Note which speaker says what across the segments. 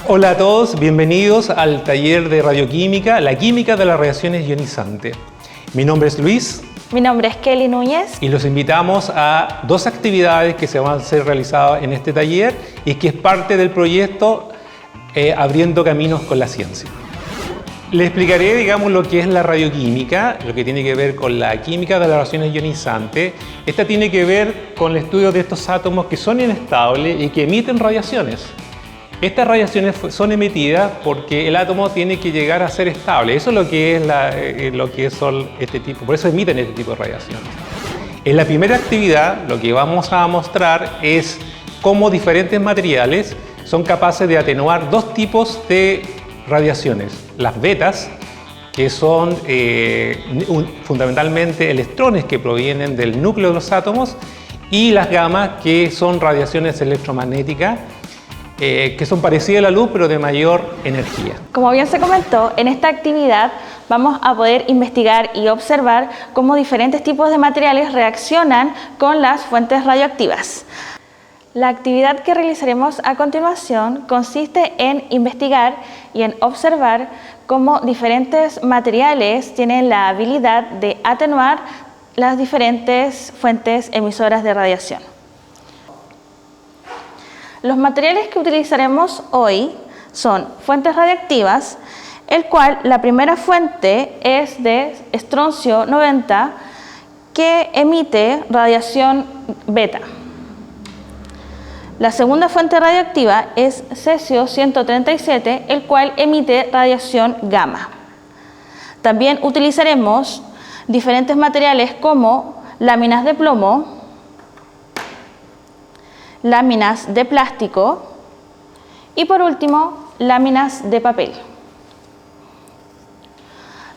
Speaker 1: Hola a todos, bienvenidos al taller de radioquímica, la química de las reacciones ionizantes. Mi nombre es Luis.
Speaker 2: Mi nombre es Kelly Núñez.
Speaker 1: Y los invitamos a dos actividades que se van a ser realizadas en este taller y que es parte del proyecto Abriendo Caminos con la Ciencia. Les explicaré, digamos, lo que es la radioquímica, lo que tiene que ver con la química de las reacciones ionizantes. Esta tiene que ver con el estudio de estos átomos que son inestables y que emiten radiaciones. Estas radiaciones son emitidas porque el átomo tiene que llegar a ser estable. Eso es lo que son este tipo, por eso emiten este tipo de radiaciones. En la primera actividad, lo que vamos a mostrar es cómo diferentes materiales son capaces de atenuar dos tipos de radiaciones. Las betas, que son fundamentalmente electrones que provienen del núcleo de los átomos, y las gamas, que son radiaciones electromagnéticas, que son parecidas a la luz pero de mayor energía.
Speaker 2: Como bien se comentó, en esta actividad vamos a poder investigar y observar cómo diferentes tipos de materiales reaccionan con las fuentes radioactivas. La actividad que realizaremos a continuación consiste en investigar y en observar cómo diferentes materiales tienen la habilidad de atenuar las diferentes fuentes emisoras de radiación. Los materiales que utilizaremos hoy son fuentes radiactivas, el cual la primera fuente es de estroncio 90, que emite radiación beta. La segunda fuente radioactiva es cesio 137, el cual emite radiación gamma. También utilizaremos diferentes materiales como láminas de plomo, láminas de plástico y, por último, láminas de papel.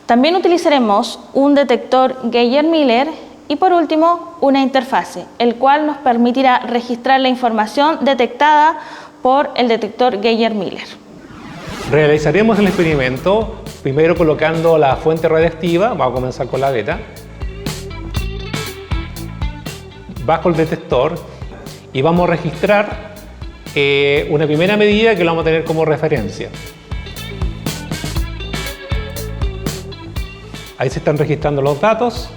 Speaker 2: También utilizaremos un detector Geiger-Müller y, por último, una interfase, el cual nos permitirá registrar la información detectada por el detector Geiger-Müller.
Speaker 1: Realizaremos el experimento primero colocando la fuente radiactiva, vamos a comenzar con la beta, bajo el detector, y vamos a registrar una primera medida que lo vamos a tener como referencia. Ahí se están registrando los datos.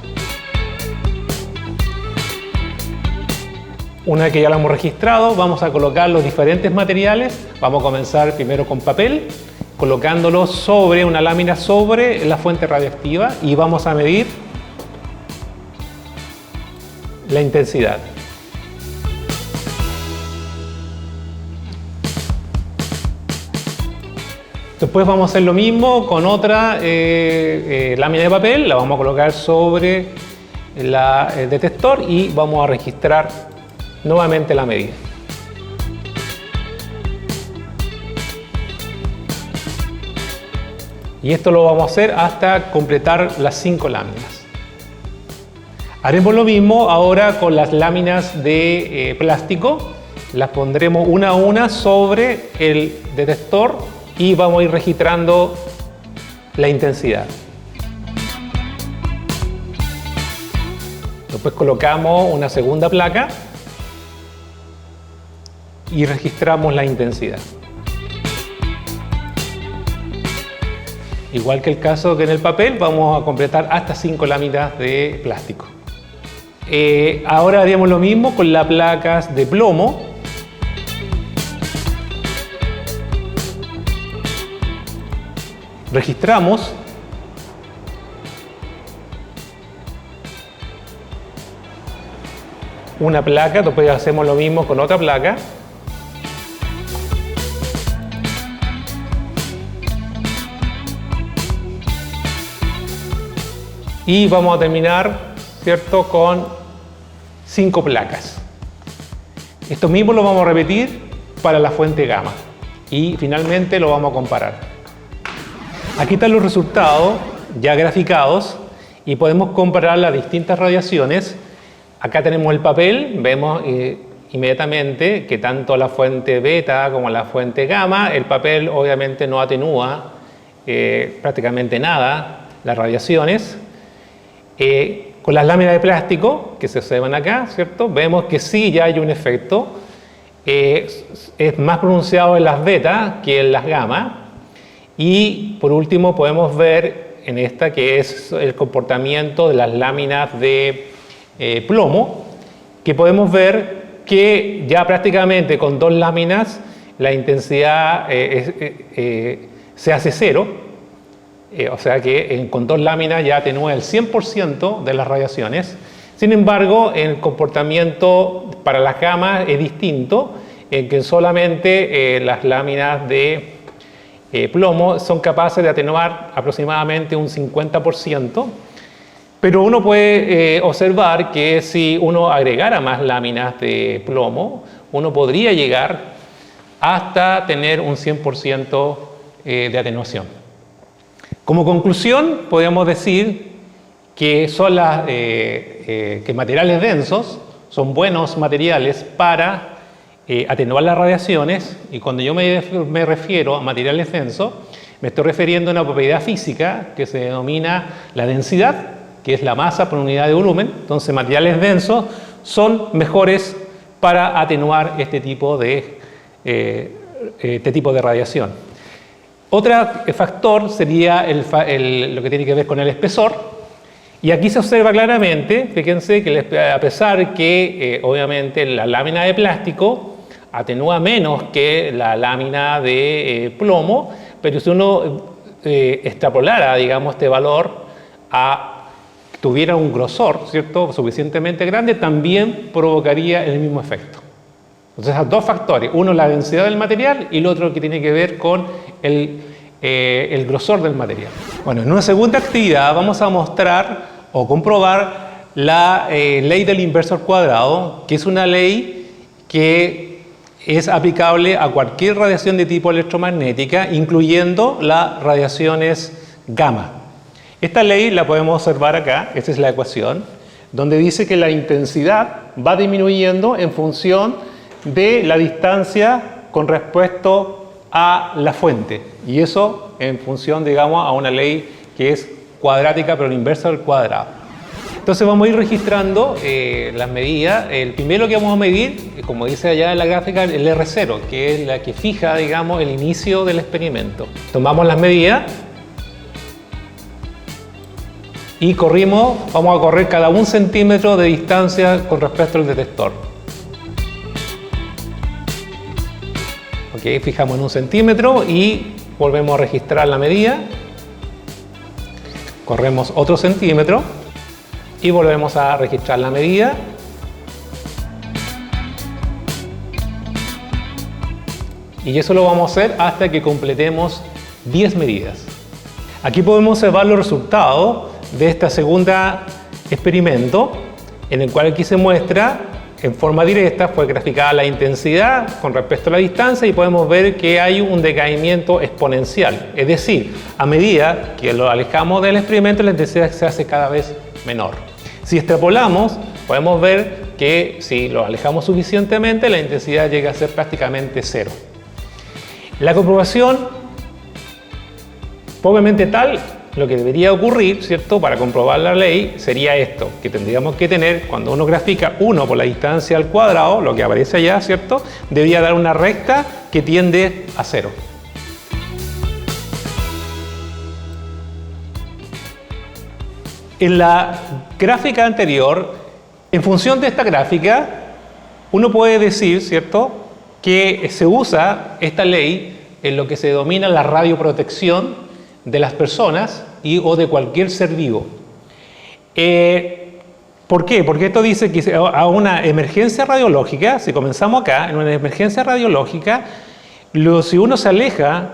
Speaker 1: Una vez que ya lo hemos registrado, vamos a colocar los diferentes materiales. Vamos a comenzar primero con papel, colocándolo sobre una lámina sobre la fuente radiactiva, y vamos a medir la intensidad. Después vamos a hacer lo mismo con otra lámina de papel, la vamos a colocar sobre el detector y vamos a registrar nuevamente la medida. Y esto lo vamos a hacer hasta completar las 5 láminas. Haremos lo mismo ahora con las láminas de plástico. Las pondremos una a una sobre el detector y vamos a ir registrando la intensidad. Después colocamos una segunda placa y registramos la intensidad. Igual que el caso que en el papel, vamos a completar hasta 5 láminas de plástico. Ahora haríamos lo mismo con las placas de plomo. Registramos una placa, después hacemos lo mismo con otra placa. Y vamos a terminar, ¿cierto?, con 5 placas. Esto mismo lo vamos a repetir para la fuente gamma y finalmente lo vamos a comparar. Aquí están los resultados ya graficados y podemos comparar las distintas radiaciones. Acá tenemos el papel, vemos inmediatamente que tanto la fuente beta como la fuente gamma, el papel obviamente no atenúa prácticamente nada las radiaciones. Con las láminas de plástico que se observan acá, ¿cierto?, vemos que sí ya hay un efecto es más pronunciado en las beta que en las gamma. Y por último podemos ver en esta que es el comportamiento de las láminas de plomo, que podemos ver que ya prácticamente con 2 láminas la intensidad se hace 0, o sea que con 2 láminas ya atenúa el 100% de las radiaciones. Sin embargo, el comportamiento para las gamas es distinto, en que solamente las láminas de plomo son capaces de atenuar aproximadamente un 50%, pero uno puede observar que si uno agregara más láminas de plomo, uno podría llegar hasta tener un 100% de atenuación. Como conclusión, podemos decir que que materiales densos son buenos materiales para atenuar las radiaciones, y cuando yo me refiero a materiales densos, me estoy refiriendo a una propiedad física que se denomina la densidad, que es la masa por unidad de volumen. Entonces, materiales densos son mejores para atenuar este tipo de radiación. Otro factor sería lo que tiene que ver con el espesor. Y aquí se observa claramente, fíjense, que a pesar que obviamente la lámina de plástico atenúa menos que la lámina de plomo, pero si uno extrapolara, digamos, este valor tuviera un grosor, ¿cierto?, suficientemente grande, también provocaría el mismo efecto. Entonces, hay 2 factores: uno, la densidad del material, y el otro que tiene que ver con el grosor del material. Bueno, en una segunda actividad vamos a mostrar o comprobar la ley del inversor cuadrado, que es una ley que es aplicable a cualquier radiación de tipo electromagnética, incluyendo las radiaciones gamma. Esta ley la podemos observar acá. Esta es la ecuación, donde dice que la intensidad va disminuyendo en función de la distancia con respecto a la fuente, y eso en función, digamos, a una ley que es cuadrática, pero el inverso del cuadrado. Entonces vamos a ir registrando las medidas. El primero que vamos a medir, como dice allá en la gráfica, el R0, que es la que fija, digamos, el inicio del experimento. Tomamos las medidas y vamos a correr cada 1 centímetro de distancia con respecto al detector. Ok, fijamos en 1 centímetro y volvemos a registrar la medida. Corremos otro centímetro y volvemos a registrar la medida. Y eso lo vamos a hacer hasta que completemos 10 medidas. Aquí podemos observar los resultados de esta segunda experimento, en el cual aquí se muestra en forma directa, fue graficada la intensidad con respecto a la distancia, y podemos ver que hay un decaimiento exponencial. Es decir, a medida que lo alejamos del experimento, la intensidad se hace cada vez menor. Si extrapolamos, podemos ver que si lo alejamos suficientemente, la intensidad llega a ser prácticamente 0. La comprobación, obviamente lo que debería ocurrir, ¿cierto?, para comprobar la ley sería esto, que tendríamos que tener, cuando uno grafica 1 por la distancia al cuadrado, lo que aparece allá, ¿cierto?, debería dar una recta que tiende a 0. En la gráfica anterior, en función de esta gráfica, uno puede decir, ¿cierto?, que se usa esta ley en lo que se denomina la radioprotección de las personas o de cualquier ser vivo. ¿Por qué? Porque esto dice que a una emergencia radiológica, si comenzamos acá, en una emergencia radiológica, si uno se aleja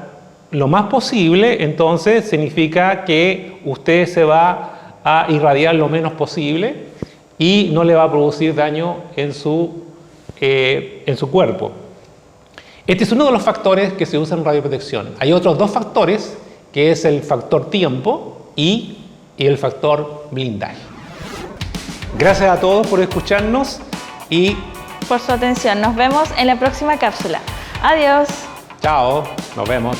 Speaker 1: lo más posible, entonces significa que usted se va a irradiar lo menos posible y no le va a producir daño en su cuerpo. Este es uno de los factores que se usan en radioprotección. Hay otros 2 factores, que es el factor tiempo y el factor blindaje. Gracias a todos por escucharnos y
Speaker 2: por su atención. Nos vemos en la próxima cápsula. Adiós.
Speaker 1: Chao, nos vemos.